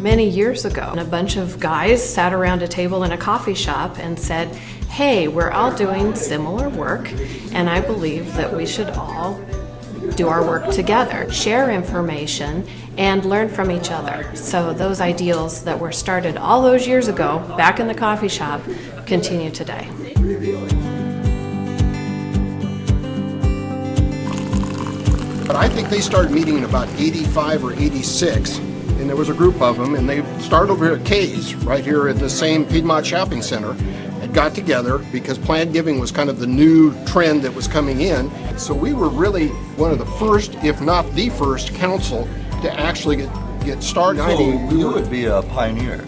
many years ago. And a bunch of guys sat around a table in a coffee shop and said, hey, we're all doing similar work, and I believe that we should all do our work together, share information, and learn from each other. So those ideals that were started all those years ago, back in the coffee shop, continue today. But I think they started meeting in about 85 or 86, and there was a group of them, and they started over here at Kay's, right here at the same Piedmont Shopping Center, and got together because planned giving was kind of the new trend that was coming in. So we were really one of the first, if not the first, council to actually get started. So you would be a pioneer.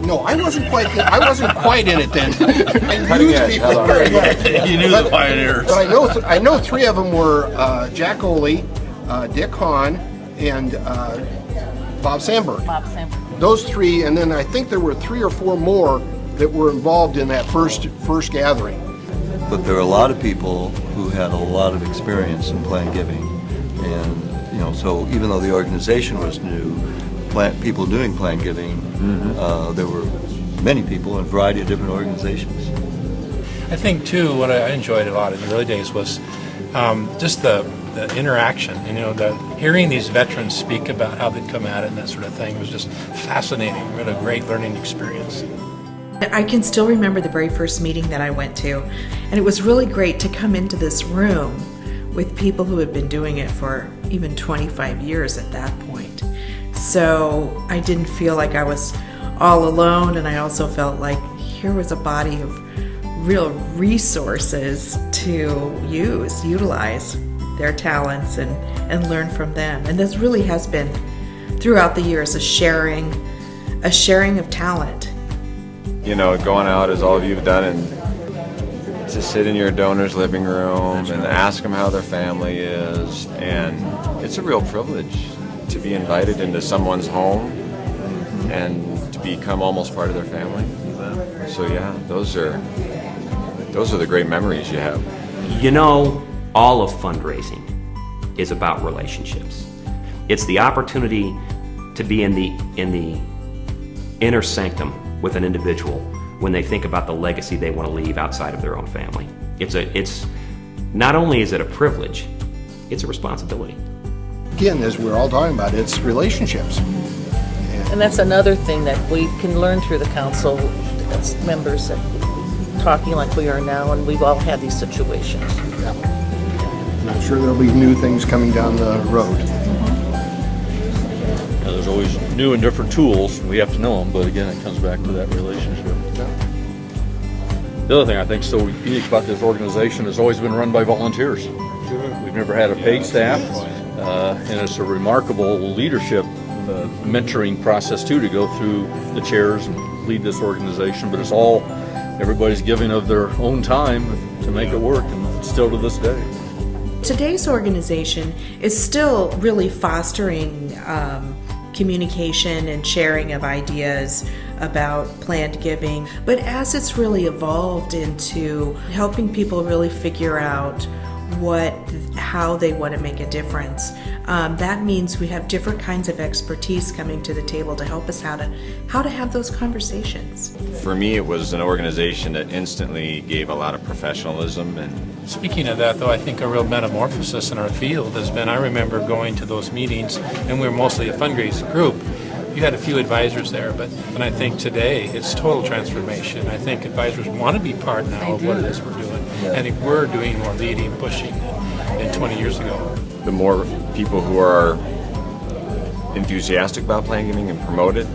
No, I wasn't quite in it then. I Cutting knew edge. You knew the pioneers. But I know three of them were Jack Oley, Dick Hahn, and Bob Sandberg. Those three, and then I think there were 3 or 4 more that were involved in that first gathering. But there are a lot of people who had a lot of experience in planned giving, and so even though the organization was new, people doing planned giving, there were many people in a variety of different organizations. I think too, what I enjoyed a lot in the early days was just the interaction. Hearing these veterans speak about how they'd come at it and that sort of thing was just fascinating. We had a great learning experience. I can still remember the very first meeting that I went to, and it was really great to come into this room with people who had been doing it for even 25 years at that point. So I didn't feel like I was all alone, and I also felt like here was a body of real resources to utilize their talents and learn from them. And this really has been, throughout the years, a sharing of talent. Going out as all of you have done and to sit in your donor's living room and ask them how their family is. And it's a real privilege to be invited into someone's home and to become almost part of their family. So yeah, those are the great memories you have. All of fundraising is about relationships. It's the opportunity to be in the inner sanctum with an individual when they think about the legacy they want to leave outside of their own family. It's not only is it a privilege, it's a responsibility. Again, as we're all talking about, it's relationships. And that's another thing that we can learn through the council as members, talking like we are now, and we've all had these situations. Yeah. And I'm sure there'll be new things coming down the road. There's always new and different tools. We have to know them, but again, it comes back to that relationship. Yeah. The other thing I think is so unique about this organization has always been run by volunteers. We've never had a paid staff, and it's a remarkable leadership mentoring process too, to go through the chairs and lead this organization. But it's all, everybody's giving of their own time to make it work, and still to this day. Today's organization is still really fostering communication and sharing of ideas about planned giving, but as it's really evolved into helping people really figure out how they want to make a difference, that means we have different kinds of expertise coming to the table to help us how to have those conversations. For me, it was an organization that instantly gave a lot of professionalism. And Speaking of that, though, I think a real metamorphosis in our field has been, I remember going to those meetings, and we were mostly a fundraising group. You had a few advisors there, but I think today it's total transformation. I think advisors want to be part now of what it is we're doing. I think we're doing more leading, pushing than 20 years ago. the more people who are enthusiastic about planned giving and promote it,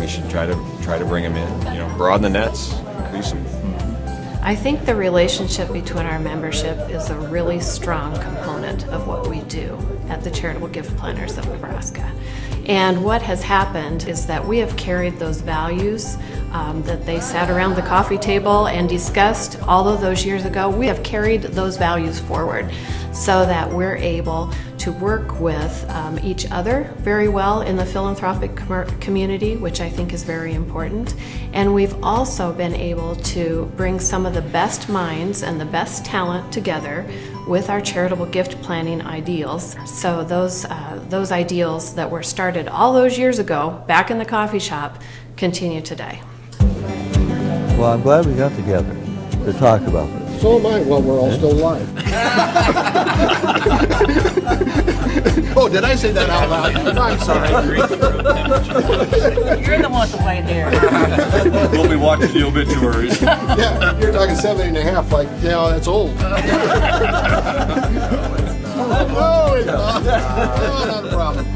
we should try to bring them in. Broaden the nets, increase them. I think the relationship between our membership is a really strong component of what we do at the Charitable Gift Planners of Nebraska. And what has happened is that we have carried those values that they sat around the coffee table and discussed all of those years ago. We have carried those values forward so that we're able to work with each other very well in the philanthropic community, which I think is very important. And we've also been able to bring some of the best minds and the best talent together with our charitable gift planning ideals. So those ideals that were started all those years ago back in the coffee shop continue today. Well, I'm glad we got together to talk about this. So am I. Well, we're all still alive. Oh, did I say that out loud? I'm sorry. You're the one with the white hair. We'll be watching the obituaries. Yeah, you're talking 70.5, like, yeah, that's old. No, it's not. Oh, not a problem.